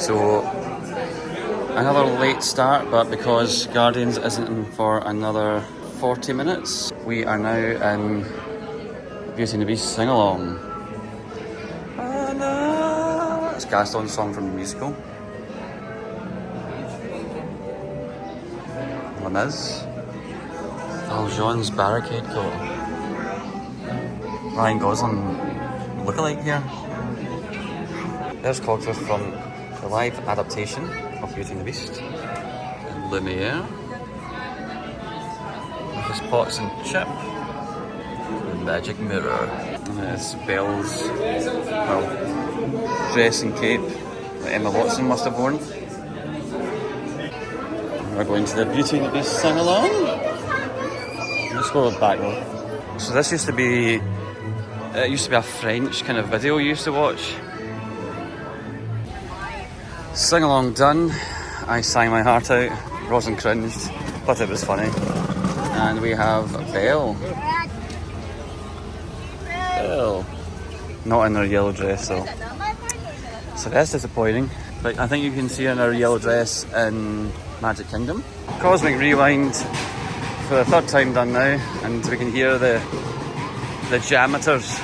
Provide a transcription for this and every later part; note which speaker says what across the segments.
Speaker 1: So another late start, but because Guardians isn't in for another 40 minutes, we are now in Beauty and the Beast sing-along. It's Gaston's song from the musical. Les Mis. Valjean's barricade coat. Ryan Gosling lookalike here. There's Cogsworth from the live adaptation of Beauty and the Beast. And Lumiere. With his pots and chip. The magic mirror. And it's Belle's, well, dress and cape that Emma Watson must have worn. And we're going to the Beauty and the Beast sing-along. Let's go back though. So this used to be, it used to be a French kind of video you used to watch. Sing along done. I sang my heart out. Rosin cringed, but it was funny. And we have Belle. Belle. Not in her yellow dress though. So that's disappointing. But I think you can see her in her yellow dress in Magic Kingdom. Cosmic Rewind for the third time done now, and we can hear the jameters.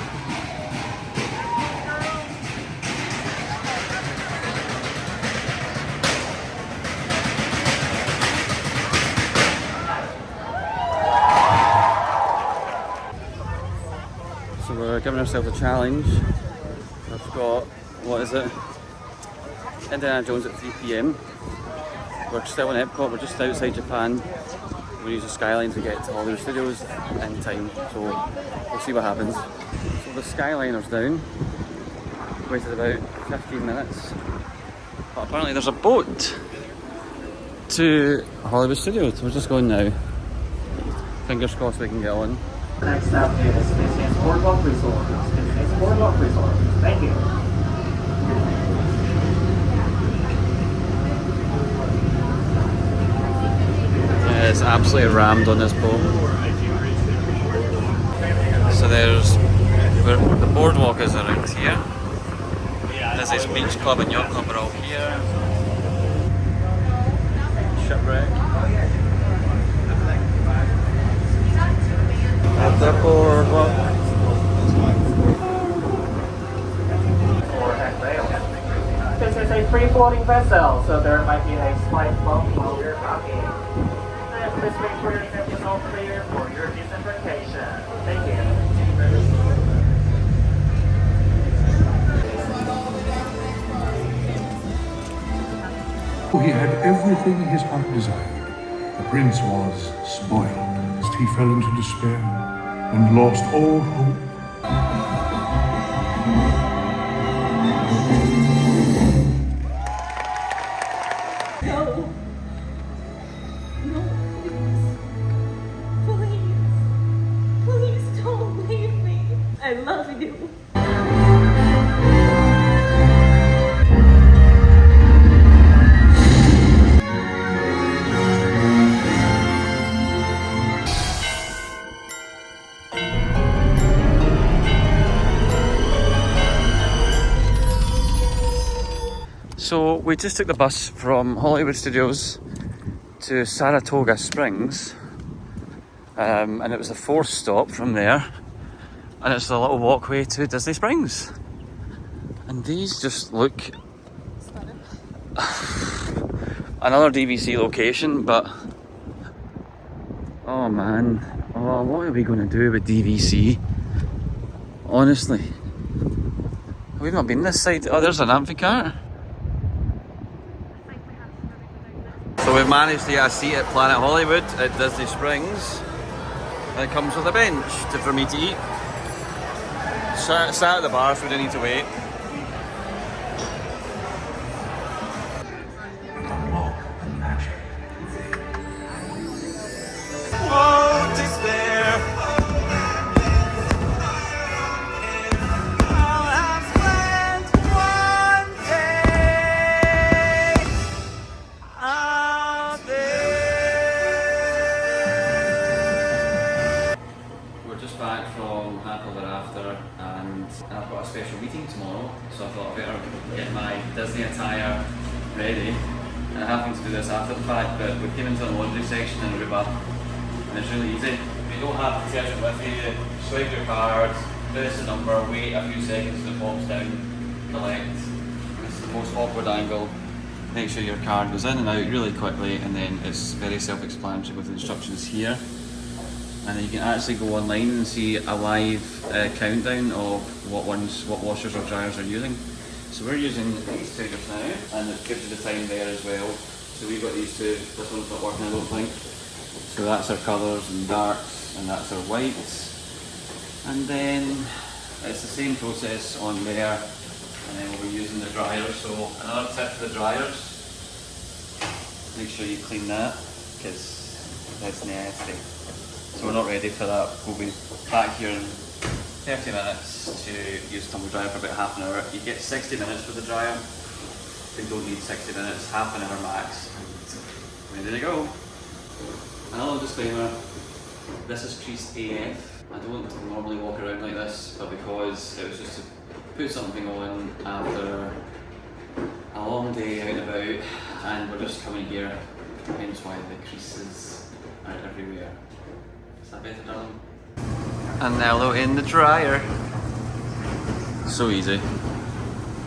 Speaker 1: So we're giving ourselves a challenge. I've got, what is it? Indiana Jones at 3 PM. We're still in EPCOT, we're just outside Japan. We use the skyline to get to Hollywood Studios in time, so we'll see what happens. So the Skyliner's down. Waited about 15 minutes. But apparently there's a boat to Hollywood Studios, so we're just going now. Fingers crossed we can get on.
Speaker 2: Next stop is Business Boardwalk Resort. Business Boardwalk Resort. Thank you.
Speaker 1: Yeah, it's absolutely rammed on this boat. So there's, the boardwalk is around here. There's this beach club and yacht club are all here. Shipwreck. At the boardwalk.
Speaker 2: This is a free-floating vessel, so there might be a slight bump while you're talking. Please make sure your name is all clear for your disembarkation. Thank you.
Speaker 3: He had everything his heart desired. The prince was spoiled as he fell into despair and lost all hope.
Speaker 4: No, please don't leave me. I love you.
Speaker 1: So we just took the bus from Hollywood Studios to Saratoga Springs, and it was the fourth stop from there, and it's a little walkway to Disney Springs. And these just look another DVC location, but oh man, oh, what are we going to do with DVC? Honestly, we've not been this side. Oh, there's an amphitheatre. So we've managed to get a seat at Planet Hollywood at Disney Springs. And it comes with a bench for me to eat. Sat at the bar so we didn't need to wait. Oh, despair. I'll have spent one day out there. We're just back from Happily Ever After, and I've got a special meeting tomorrow, so I thought I better get my Disney attire ready. And I happened to do this after the fact, but we came into the laundry section in Aruba, and it's really easy. You don't have the detergent with you, swipe your card, press the number, wait a few seconds till it pops down, collect. It's the most awkward angle. Make sure your card goes in and out really quickly, and then it's very self-explanatory with the instructions here. And then you can actually go online and see a live countdown of what washers or dryers are using. So we're using these two just now, and it gives you the time there as well. So we've got these two, this one's not working I don't think. So that's our colours and darks, and that's our whites. And then it's the same process on there, and then we'll be using the dryers. So another tip for the dryers, make sure you clean that, because that's nasty. So we're not ready for that. We'll be back here in 30 minutes to use tumble dryer for about half an hour. You get 60 minutes with the dryer. You don't need 60 minutes, half an hour max. Ready to go. Another disclaimer, this is creased AF. I don't normally walk around like this, but because it was just to put something on after a long day out and about, and we're just coming here, hence why the creases are everywhere. Is that better, darling? And now they're in the dryer. So easy.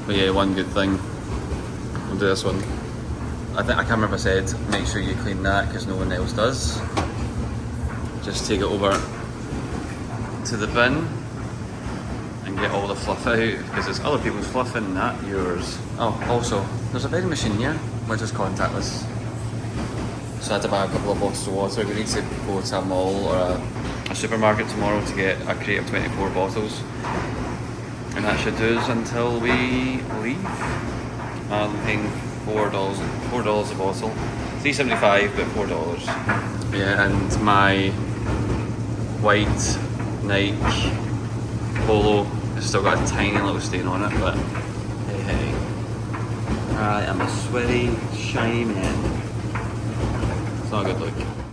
Speaker 1: But yeah, one good thing. We'll do this one. I can't remember if I said make sure you clean that because no one else does. Just take it over to the bin and get all the fluff out because it's other people's fluff and not yours. Oh, also, there's a vending machine here which is contactless. So I had to buy a couple of bottles of water. We need to go to a mall or a supermarket tomorrow to get a crate of 24 bottles. And that should do us until we leave. I'm paying $4 a bottle. $3.75 but $4. Yeah, and my white Nike polo has still got a tiny little stain on it, but hey hey. I am a sweaty, shiny man. It's not a good look.